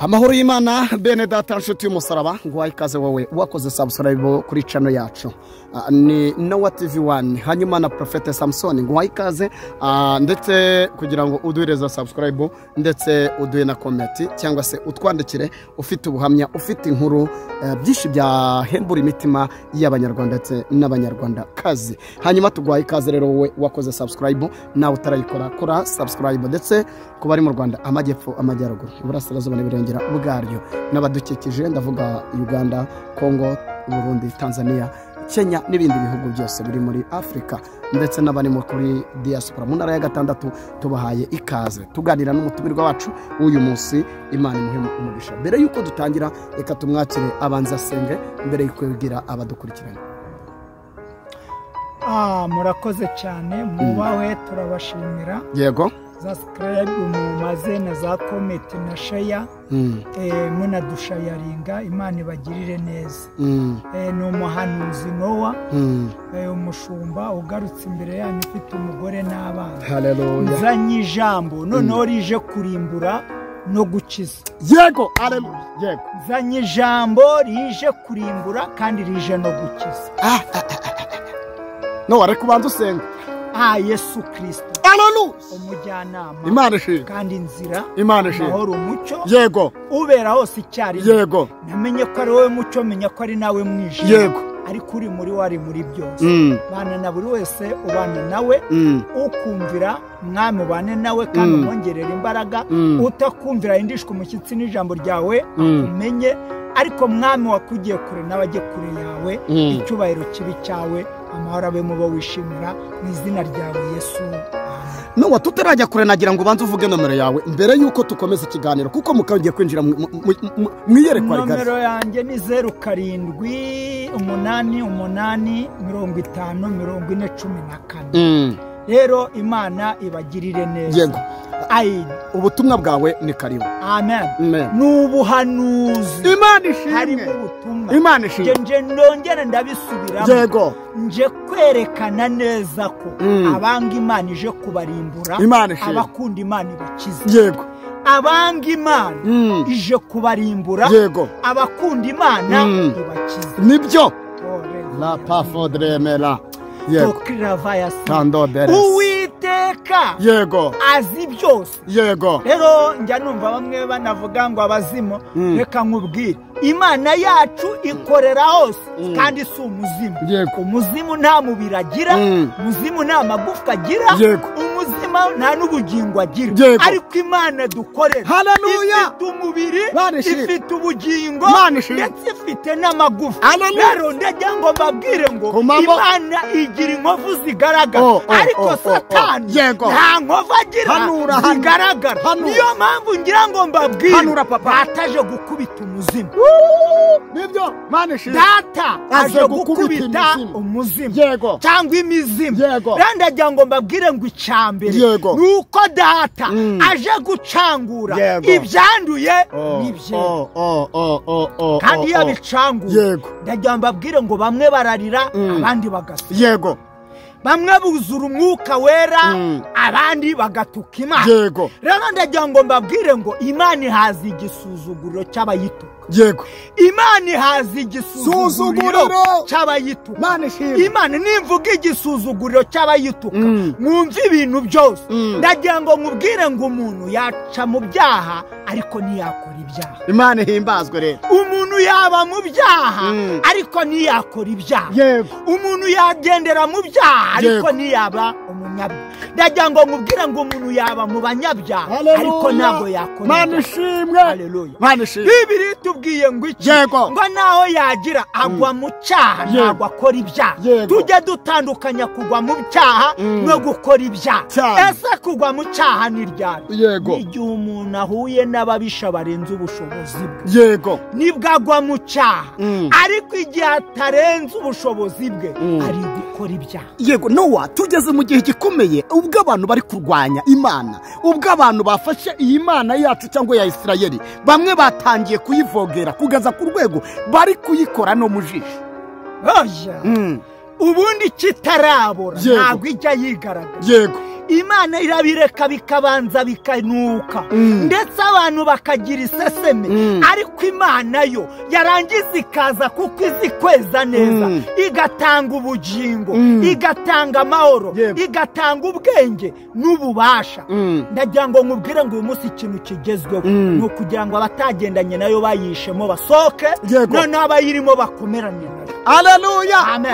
Amahoro y'Imana bene data nshuti y'umusaraba ngo ikaze wowe wakoze subscribe kuri channel yacu ni Noah TV1 hanyuma na Prophet Samson ngo ikaze ndetse kugira ngo uduhereza subscribe ndetse uduhe na comment cyangwa se utwandikire ufite ubuhamya ufite inkuru byinshi bya hembura imitima y'abanyarwanda ndetse n'abanyarwanda kazi hanyuma tugwaye ikaze rero wowe wakoze subscribe nawe utarayikora kora subscribe ndetse kuba ari mu Rwanda amajyepfo amajyaruguru iburasirazuba n'ibirengera bwaryo n'abadukikije ndavuga Uganda, Congo, Burundi, Tanzania, Kenya n'ibindi bihugu byose biri muri Afrika ndetse n'abari muri diaspora mu ntara ya gatandatu tubahaye ikaze tuganira n'umutumirwa wacu uyu munsi Imana imuhe umugisha. Mbere yuko dutangira reka tumwakire abanza senge mbere yuko yigira abadukurikirana. Murakoze cyane mubawe turabashimira. Yego. Subscribe mu mazina za comment na share muna dushayaringa Imana ibagirire neza. Ni umuhanuzi Noah umushumba ugarutse imbere yanyu ufite umugore n'abana. Haleluya. Nzanye ijambo noneho rije kurimbura no gukiza. Yego, haleluya. Yego. Nzanye ijambo rije kurimbura kandi rije no gukiza. No ariko bantu usenga. Yesu Kristo. Haleluya. Umujyanama. Imana ishimwe. Kandi inzira. Imana ishimwe. Mahoro umucyo. Yego. Ubera hose icyari. Yego. Namenye ko ari wowe mucyo menya ko ari nawe mwijima. Yego. Ariko uri muri wari muri byose. Bana na buri wese ubana nawe ukumvira mwami ubane nawe kandi umwongerera imbaraga utakumvira indishwe umushyitsi n'ijambo ryawe umenye ariko mwami wakugiye kure n'abajye kure yawe icyubahiro kibi cyawe amahoro abe mubo wishimira mu izina ryawe Yesu. No watutarajya kure nagira ngo banze uvuge nomero yawe mbere yuko tukomeza ikiganiro kuko mukangiye kwinjira mwiyerekwa rigari. Nomero yanjye ni 0788504014. Rero Imana ibagirire neza. Yego. Ubutumwa bwawe ni karibu. Amen. Nubuhanuzi. Imana ishimwe. Harimo ubutumwa. Imana ishimwe. Nje ndongera ndabisubiramo. Yego. Nje kwerekana neza ko abanga Imana ije kubarimbura. Imana ishimwe. Abakunda Imana ibakiza. Yego. Abanga Imana ije kubarimbura. Yego. Abakunda Imana ibakiza. Nibyo. La pafodremela. Yego. Uwiteka. Yego. Azi byose. Yego. Rero njya numva bamwe banavuga ngo abazimo reka nkubwire Imana yacu ikorera hose kandi si umuzimu. Yego. Umuzimu nta mubiri agira, umuzimu nta magufwa agira, umuzima nta n'ubugingo agira. Ariko Imana dukorera ifite umubiri, ifite ubugingo ndetse ifite n'amagufwa. Rero ndagira ngo mbabwire ngo Imana igira inkovu zigaragara ariko Satani nta nkovu agira zigaragara. Niyo mpamvu ngira ngo mbabwire bataje gukubita umuzimu. Nibyo Mana ishimwe. Data aje gukubita umuzimu cyangwa imizimu. Rero ndagira ngo mbabwire ngo icyambere nuko data aje gucangura ibyanduye n'ibye. Kandi yabicanguye ndagira ngo mbabwire ngo bamwe bararira abandi bagaseka. Bamwe buzura umwuka wera abandi bagatuka Imana. Rero ndagira ngo mbabwire ngo Imana ihaza igisuzuguriro cy'abayituka. Imana ihaza igisuzuguriro cy'abayituka. Imana nimvuga igisuzuguriro cy'abayituka mwumva ibintu byose. Ndagira ngo mubwire ngo umuntu yaca mu byaha ariko ntiyakora ibyaha. Imana ihimbazwe rero. Umuntu yaba mu byaha ariko ntiyakora ibyaha. Umuntu yagendera mu byaha ariko ntiyaba umunyabyaha. Ndagira ngo mubwire ngo umuntu yaba mu banyabyaha ariko ntabwo yakora. Mana ishimwe. Haleluya. Bibiri tubwiye ngo iki ngo naho yagira agwa mu cyaha ntabwo akora ibyaha. Tujye dutandukanya kugwa mu cyaha no gukora ibyaha. Ese kugwa mu cyaha ni ryari? Igihe umuntu ahuye n'ababisha barenze ubushobozi bwe nibwo agwa mu cyaha. Ariko igihe atarenze ubushobozi bwe ari gukora ibyaha. Yego. Nowa tugeze mu gihe gikomeye ubwo abantu bari kurwanya Imana, ubwo abantu bafashe iyi Mana yacu cyangwa ya Isirayeli bamwe batangiye kuyivogera kugeza ku rwego bari kuyikora no mu jisho. Ubundi kitarabora ntabwo ijya yigaragaza. Imana irabireka bikabanza bikanuka ndetse abantu bakagira iseseme ariko Imana yo yarangiza ikaza kuko izi kweza neza igatanga ubugingo igatanga amahoro igatanga ubwenge n'ububasha ndagira ngo nkubwire ngo uyu munsi ikintu kigezweho ni ukugira ngo abatagendanye nayo bayishemo basoke none abayirimo bakomeranye nayo. Haleluya. Amen.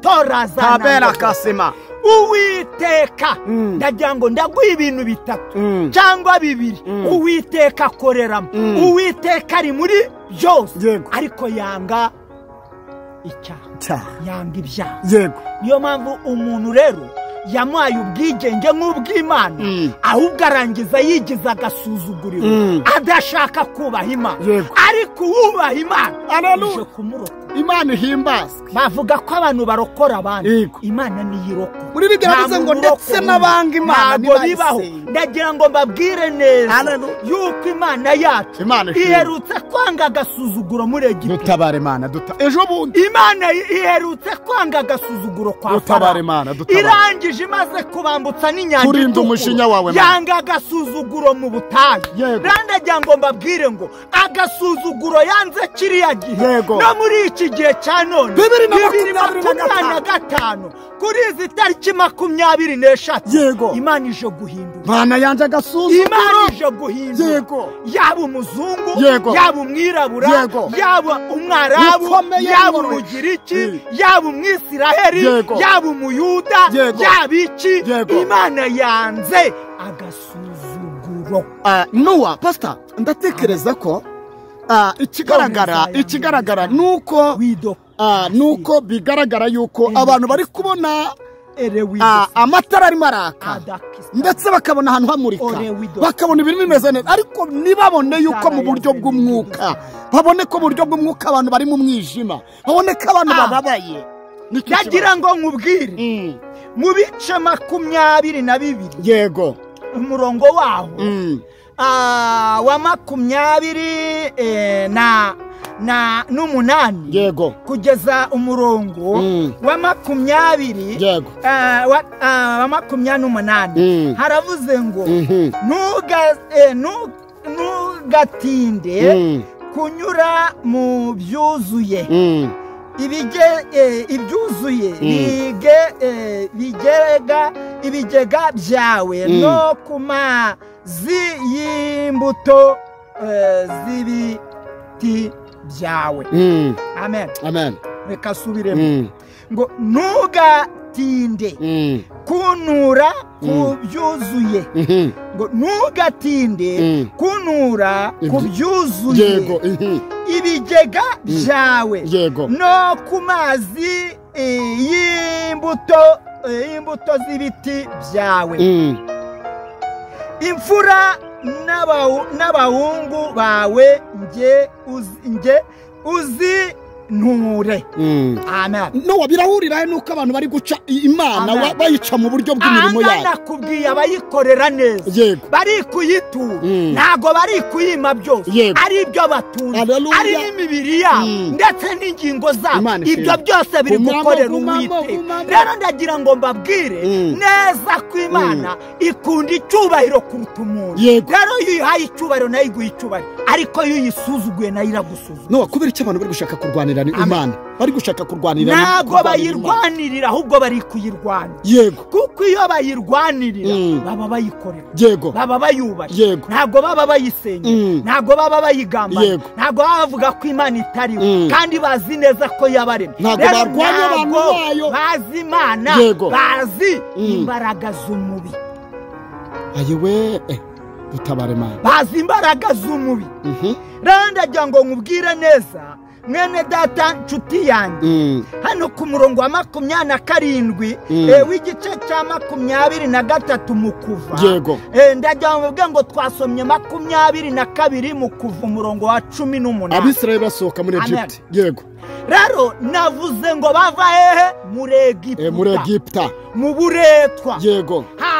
Torazana kasema Uwiteka ndagira ngo ndaguha ibintu bitatu cyangwa bibiri Uwiteka akoreramo. Uwiteka ari muri byose ariko yanga icyaha, yanga ibyaha. Niyo mpamvu umuntu rero yamuhaye ubwigenge nk'ubw'Imana ahubwo arangiza yigiza agasuzuguriro adashaka kubaha Imana, ariko uwubaha Imana ije kumurokora. Imana ihimbazwe. Bavuga ko abantu barokora abandi, Imana niyirokora. Muri bigaragaza ngo ndetse n'abanga Imana bibaho. Ndagira ngo mbabwire neza yuko Imana yacu iherutse kwanga agasuzuguro muri Egiputa. Dutabare Imana, ejo bundi Imana iherutse kwanga agasuzuguro kwa Farawo. Irangije imaze kubambutsa n'inyanja itukura, yanga agasuzuguro mu butayu. Ndagira ngo mbabwire ngo agasuzuguro yanze kiriya gihe no muri iki gihe cya none 2025 kuri izi tariki 24 Imana ije guhindura. Imana yanje agasuzuguro. Imana ije guhindura. Yaba umuzungu, yaba umwirabura, yaba umwarabu, yaba umugiriki, yaba umwisiraheli, yaba umuyuda, yaba iki, Imana yanze agasuzuguro. Noah, pastor, ndatekereza ko ikigaragara nuko bigaragara yuko abantu bari kubona amatara arimo araka ndetse bakabona ahantu hamurika bakabona ibintu bimeze neza, ariko nibabone yuko mu buryo bw'umwuka, babone ko mu buryo bw'umwuka abantu bari mu mwijima, babone ko abantu bababaye. Ndagira ngo nkubwire mu bice 22 umurongo waho wa 28 kugeza umurongo wa 28 haravuze ngo ntugatinde kunyura mu byuzuye ibigega byawe no ku mazi y'imbuto z'ibiti byawe. Amen. Reka subiremo ngo ntugatinde kunura ku byuzuye, ngo ntugatinde kunura ku byuzuye ibigega byawe no ku mazi y'imbuto z'ibiti byawe. Imfura n'abahungu bawe nge uzi nture. Amen. No birahurira nuko abantu bari guca Imana bayica mu buryo bw'imirimo yayo. Nakubwiye abayikorera neza bari kuyitura, ntago bari kuyima byose, ari ibyo batunze, ari n'imibiri yabo ndetse n'ingingo zabo, ibyo byose biri gukorera Uwiteka. Rero ndagira ngo mbabwire neza ko Imana ikunda icyubahiro kuruta umuntu. Rero yihaye icyubahiro nayo iguha icyubahiro, ariko iyo uyisuzuguye nayo iragusuzugura. No kubera icyo abantu bari gushaka kurwanira Imana, bari gushaka kurwanira ntabwo bayirwanirira, ahubwo bari kuyirwana. Kuko iyo bayirwanirira baba bayikorera, baba bayubaye, ntabwo baba bayisenya, ntabwo baba bayigamba, ntabwo baba bavuga ko Imana itariho kandi bazi neza ko yabaremye. Ntabwo barwanya abantu bayo, bazi Imana, bazi imbaraga z'umubi. Ayiwe dutabare Imana, bazi imbaraga z'umubi. Rero ndagira ngo nkubwire neza mwene data nshuti yanjye, hano ku murongo wa 27 w'igice cya 23 mu Kuva, ndagira ngo twasomye 22 mu Kuva umurongo wa 18. Abisirayeli basohoka muri Egypt. Rero navuze ngo bava hehe? Muri Egiputa, mu buretwa.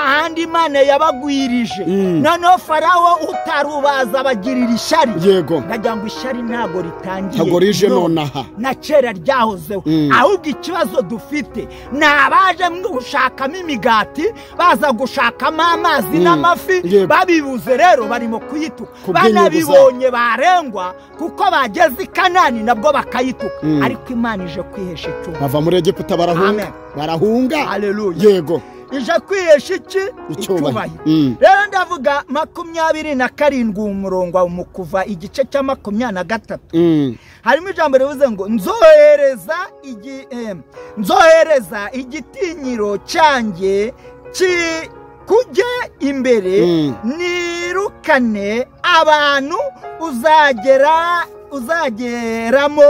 hahandi Imana yabagwirije noneho Farawo utarubaza abagirira ishyari yego ndagira ngo ishyari ntago ritangiye ntago rije nonaha na kera ryahozeho ahubwo ikibazo dufite ni abaje gushakamo imigati baza gushakamo amazi n'amafi babibuze rero barimo kuyituka banabibonye barengwa kuko bageze i Kanani nabwo bakayituka ariko Imana ije kwihesha icyuma bava muri Egiputa barahunga haleluya yego ije kwihesha icyubahiro rero ndavuga 27 umurongo mu Kuva igice cya 23 harimo ijambo rivuze ngo nzohereza igitinyiro cyanjye kujye imbere nirukane abantu uzageramo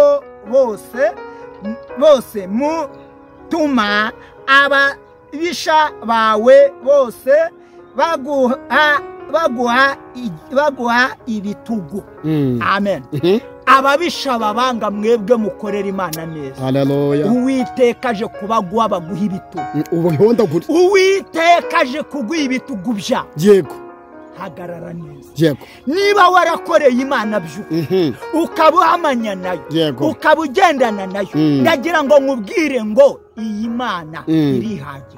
bose mutuma ababisha bawe bose baguha ibitugu amen ababisha babanga mwebwe mukorera Imana neza haleluya Uwiteka aje kubaguha baguha ibitugu ubuhondagura Uwiteka aje kuguha ibitugu bya yego hagarara neza yego niba warakoreye Imana byo ukabuhamanya nayo ukabugendana nayo ndagira ngo nkubwire ngo iyi Mana irihaje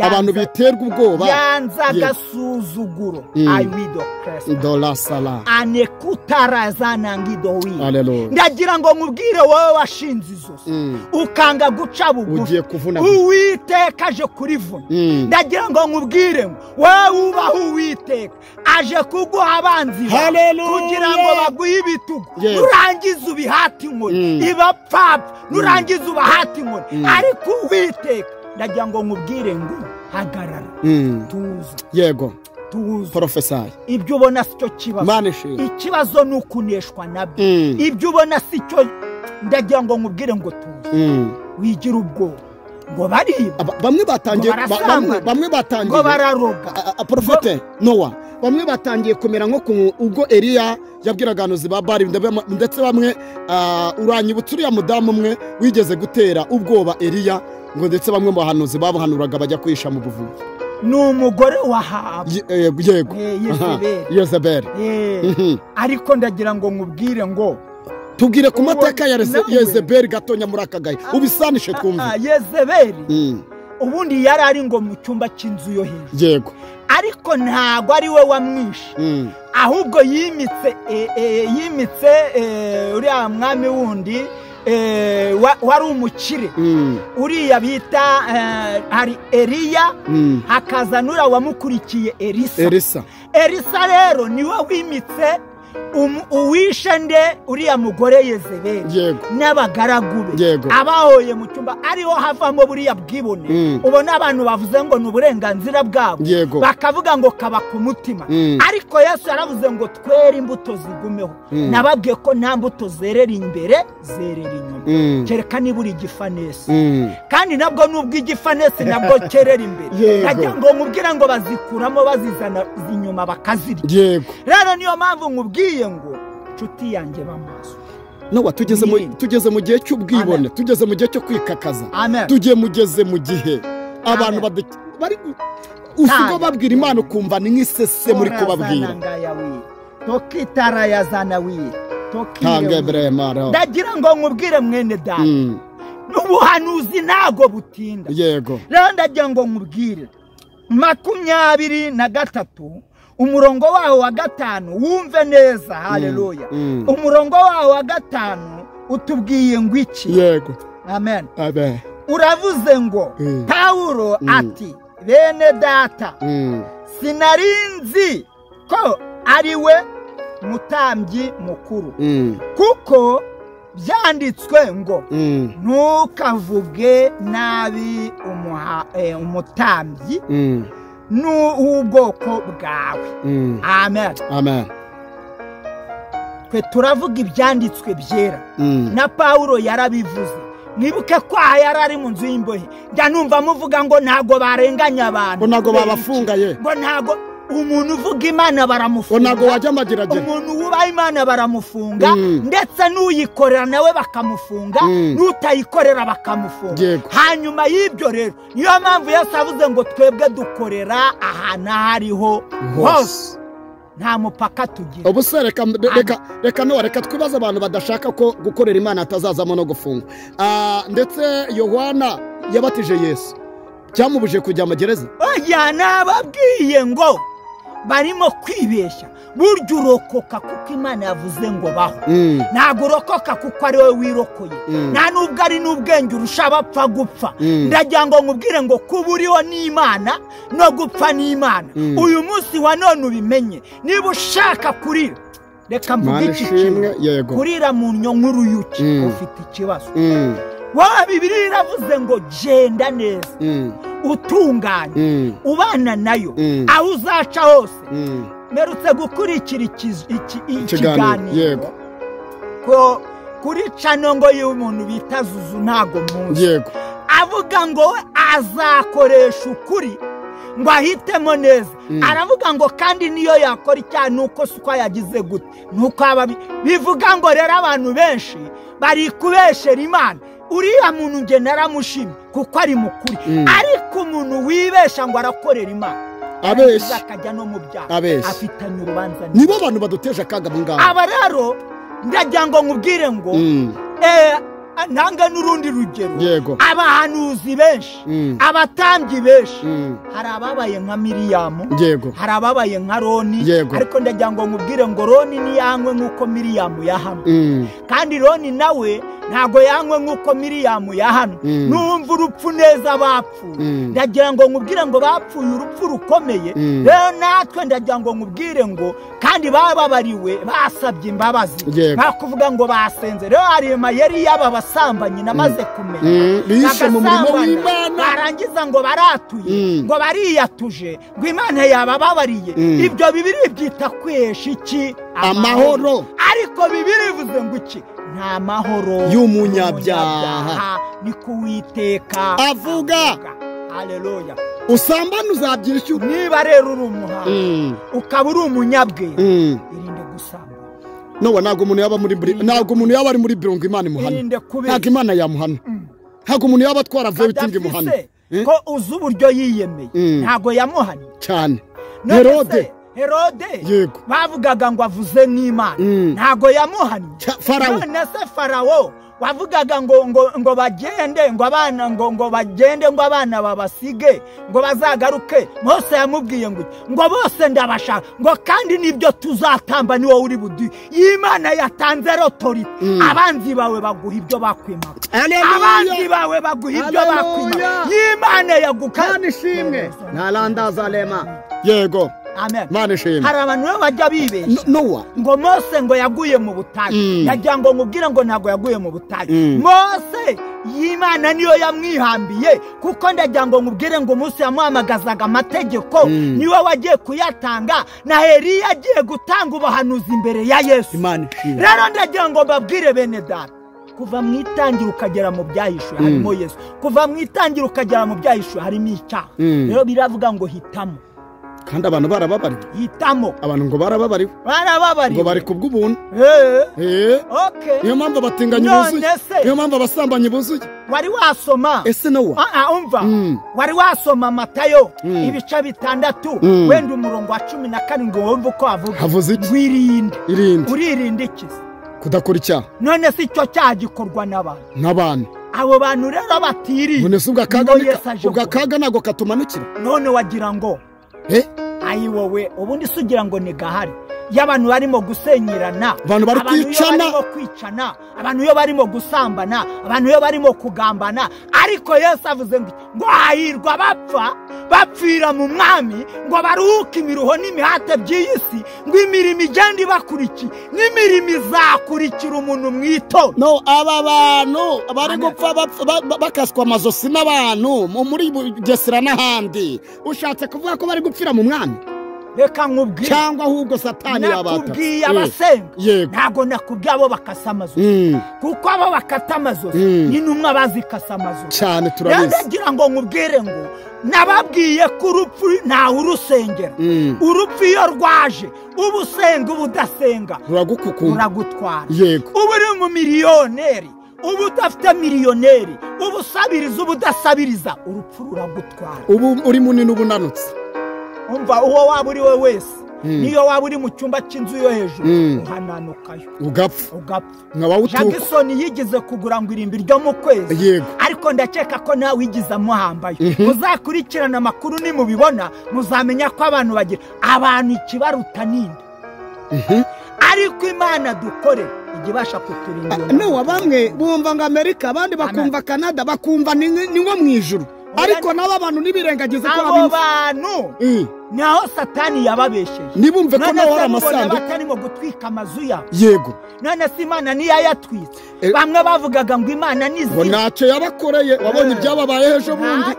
abantu biterwa ubwoba yanza agasuzuguro ayido Kristo dola sala anekutarazana ngidowi haleluya ndagira ngo nkubwire wowe washinze izose ukanga guca bugufi ugiye kuvuna Uwiteka aje kurivuna ndagira ngo nkubwire wowe ubaho Uwiteka aje kuguha abanzi kugira ngo baguhe ibitugu nurangiza ubihati inkoni ibapfapfa nurangiza ubahati inkoni ariko Uwiteka ndagira ngo nkubwire ngo hagarara tuza yego tuza professor ibyo ubona sicyo kibazo ikibazo ni ukuneshwa nabyo ibyo ubona sicyo ndagira ngo nkubwire ngo tuza wigira ubwoba ngo bariba bamwe batangiye ngo bararoga profete Noah bamwe batangiye kumera nko ubwo Eliya yabwiraga abahanuzi ba Bali ndetse bamwe uranyibutsa uriya mudamu umwe wigeze gutera ubwoba Eliya ngo ndetse bamwe mu bahanuzi babuhanuraga bajya kwisha mu buvumo ni umugore wahabu yego Yezebeli ariko ndagira ngo nkubwire ngo tubwire ku mateka ya Yezebeli gatonya muri aka gahe ubisanishe twumve Yezebeli ubundi yari ari ngo mu cyumba cy'inzu yo hejuru yego ariko ntago ari we wamwishe ahubwo yimitse uriya mwami wundi wari umukire uriya bita hari Eliya hakaza nura wamukurikiye Elisa rero niwe wimitse uwishe nde uriya mugore Yezebeli n'abagaragu be abahoye mu cyumba ariho havamo buriya bwibone ubona abantu bavuze ngo ni uburenganzira bwabo bakavuga ngo kaba ku mutima ariko Yesu yaravuze ngo twere imbuto zigumeho nababwiye ko nta mbuto zerera imbere zerera inyuma kereka niba uri igifanesi kandi nabwo nubwo igifanesi nabwo kerera imbere ndagira ngo nkubwire ngo bazikuramo bazizana inyuma bakazirya rero niyo mpamvu nkubwiye ngo nshuti yanjye bamaso Nowa tugeze mu gihe cy'ubwibone tugeze mu gihe cyo kwikakaza mugeze mu gihe abantu bari usigo babwira Imana ukumva ni nk'isese muri kubabwira tokitara yazana wi tangebre mara ndagira ngo nkubwire mwene data n'ubuhanuzi ntago butinda yego rero ndagira ngo nkubwire 23 umurongo waho wa 5 wumve neza haleluya umurongo waho wa 5 utubwiye ngo iki yego amen amen uravuze ngo Pawulo ati bene data sinarinzi ko ari we mutambyi mukuru kuko byanditswe ngo ntukavuge nabi umutambyi n'ubwoko bwawe amen amen twe turavuga ibyanditswe byera na Pawulo yarabivuze nibuke ko yarari mu nzu y'imbohe njya numva muvuga ngo ntago barenganya abantu ngo ntago babafungaye ngo ntago umuntu uvuga imana baramufunga, ntabwo wajya amageragere, umuntu wubaha imana baramufunga, ndetse n'uyikorera nawe bakamufunga, n'utayikorera bakamufunga. Hanyuma y'ibyo rero niyo mpamvu Yesu avuze ngo twebwe dukorera ahantu aho ariho hose, nta mupaka tugira. Ubuse reka twibaza abantu badashaka ko gukorera imana atazazamo no gufunga. Ndetse Yohana yabatije Yesu, cyamubuje kujya amagereza? Oya, nababwiye ngo barimo kwibeshya. Burya urokoka kuko imana yavuze ngo baho, ntabwo urokoka kuko ari wowe wirokoye, nta nubwo ari n'ubwenge urusha abapfa gupfa. Ndagira ngo nkubwire ngo kuba uriho n'Imana no gupfa n'Imana. Uyu munsi wa none ubimenye. Niba ushaka kurira, reka mvuge iki kintu, kurira mu nnyo nk'uruyuki ufite ikibazo. Wowe Bibiliya iravuze ngo genda neza, utunganye, ubana nayo, aho uzaca hose. Merutse gukurikira ikiganiro ko kuri cano ngo y'umuntu bita Zuzu, ntago muzi, avuga ngo azakoresha ukuri ngo ahitemo neza. Aravuga ngo kandi niyo yakora icyaha nuko suko yagize gute, nuko bivuga ngo rero abantu benshi bari kubeshera Imana. Uriya muntu nge naramushimye kuko ari mukuri, ariko umuntu wibesha ngo arakorera Imana abesha akajya no mu byaha, afitanye urubanza. Nibo abantu baduteje akaga mu ngabo. Aba rero ndagira ngo nkubwire ngo ntanga n'urundi rugero. Abahanuzi benshi, abatambyi benshi, hari ababaye nka Miriyamu, hari ababaye nka Roni, ariko ndagira ngo nkubwire ngo Roni ntiyanywe nk'uko Miriyamu yahanwe, kandi Roni nawe ntago yanywe nk'uko Miriyamu yahanwe. Numva urupfu neza bapfuye, ndagira ngo nkubwire ngo bapfuye urupfu rukomeye. Rero natwe ndagira ngo nkubwire ngo kandi bababariwe, basabye imbabazi, bakuvuga ngo basenze. Rero hari amayeri y'aba basambanyi namaze kumenya, bishe mu murimo w'Imana, barangiza ngo baratuye, ngo bariyatuje, ngo Imana yabababariye. Ibyo Bibiliya byita kwesha iki? Amahoro. Ariko Bibiliya ivuze ngo iki? Nta mahoro y'umunyabyaha niko Uwiteka avuga. Haleluya. Usambana uzabyishyura. Niba rero uri umuhanga ukaba uri umunyabwenge, irinde gusambana. Nowa ntabwo umuntu yaba ari muri birongo Imana imuhana, ntabwo Imana yamuhana, ntabwo umuntu yaba atwaravuye bitinga imuhana. Ko uzi uburyo yiyemeye, ntabwo yamuhanye cyane. Herode bavugaga ngo avuze nk'Imana, ntago yamuhanye. None se Farawo wavugaga ngo bagende, ngo abana ngo bagende, ngo abana babasige, ngo bazagaruke. Mose yamubwiye ngo bose ndabashaka, ngo kandi nibyo tuzatamba ni wowe uri budi. Imana yatanze authority, abanzi bawe baguha ibyo bakwimaga, abanzi bawe baguha ibyo bakwimaga. Imana yagukana ishimwe narandaza lema. Yego. Amen. Mana shimwe. Hari abantu bajya bibesha Nowa ngo Mose ngo yaguye mu butayu. Yagira ngo nkubwire ngo ntago yaguye mu butayu. Mose y'Imana niyo yamwihambiye, kuko ndagira ngo nkubwire ngo Mose yamuhamagazaga amategeko, niwe wagiye kuyatanga, na Eliya agiye gutanga ubuhanuzi imbere ya Yesu. Rero ndagira ngo mbabwire bene data, kuva mu itangira ukagera mu byahishwe harimo Yesu, kuva mu itangira ukagera mu byahishwe harimo icyaha. Rero biravuga ngo hitamo. Kandi abantu barababariwe, hitamo. Abantu ngo barababariwe, ngo bari kubw'ubuntu. Niyo mpamvu abatinganyi buzuye, niyo mpamvu abasambanyi buzuye. Wari wasoma ese Nowa umva, wari wasoma Matayo ibice 6 wenda umurongo wa 17 wumva uko avuga. Havuze iki? Uririnda iki? Kudakora icyaha. None si cyo cyaha gikorwa n'abantu. Abo bantu rero batiri. None se ubwakaga ntago katumanukira. None wagira ngo ayi wowe ubundi sugira ngo ni gahari y'abantu barimo gusenyirana, abantu bari kwicana, abantu yo barimo gusambana, abantu yo barimo kugambana. Ariko Yesu avuze ngo hahirwa bapfira mu mwami, ngo baruhuke imiruho n'imihate by'iyisi, ngo imirimo igenda ibakuriki, n'imirimo izakurikira umuntu mwito. No, aba bantu bari gupfa bakaswa amazosi n'abantu muri Bugesera n'ahandi, ushatse kuvuga ko bari gupfira mu mwami? reka nkubwire cyangwa ahubwo satani yabata nakubwiye abasenga ntago nakubwiye abo bakasa amazosi kuko abo bakata amazosi ni numwe bazikasa amazosi cyane turabizi ndagira ngo nkubwire ngo nababwiye ko urupfu ntawe urusengera urupfu iyo rwaje uba usenga uba udasenga uragutwara yego uba uri mu miliyoneri ubu udafite miliyoneri ubu usabiriza ubu udasabiriza urupfu ruragutwara ubu uri munini ubu unanutse umva uwo waba uri we wese niyo waba uri mu cyumba cy'inzu yo hejuru uhananukayo ugapfa Jackson yigize kugura ngo irimbi ryo mu kwezi ariko ndakeka ko nawe wigize amuhambayo muzakurikirana amakuru nimubibona muzamenya ko abantu bagira abantu ikibaruta ninde ariko Imana dukore igibasha kuturinda no bamwe bumva ngo Amerika abandi bakumva Canada bakumva ni nko mu ijuru ariko nabo abantu nibirengagize ko abo bantu naho satani yababesheje nibumve ko naho ari amasandu batarimo gutwika amazu yabo yego none si Imana niyo yatwitse bamwe bavugaga ngo Imana nizi ntacyo yabakoreye wabonye ibyababaye ejo bundi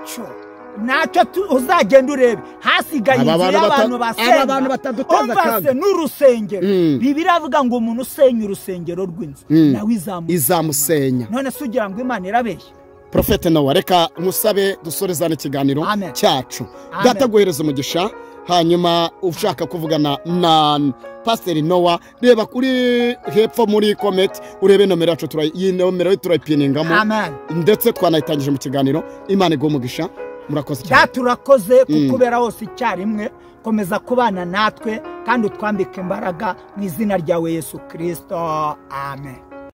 ntacyo uzagenda urebe hasigaye inzira y'abantu basenga bataduteza kandi n'urusengero Bibiliya avuga ngo umuntu usenya urusengero rw'inzu nawe izamusenya none se ugira ngo Imana irabeshye Prophet Noah reka musabe dusorezane ikiganiro cyacu dataguhereza umugisha hanyuma ushaka kuvugana na Pastor Noah reba kuri hepfo muri comment urebe nomero yacu nomero turayipiningamo ndetse twanayitangije mu kiganiro Imana iguhe umugisha murakoze cyane turakoze kukubera hose icyarimwe komeza kubana natwe kandi utwambike imbaraga mu izina rya Yesu Kristo amen.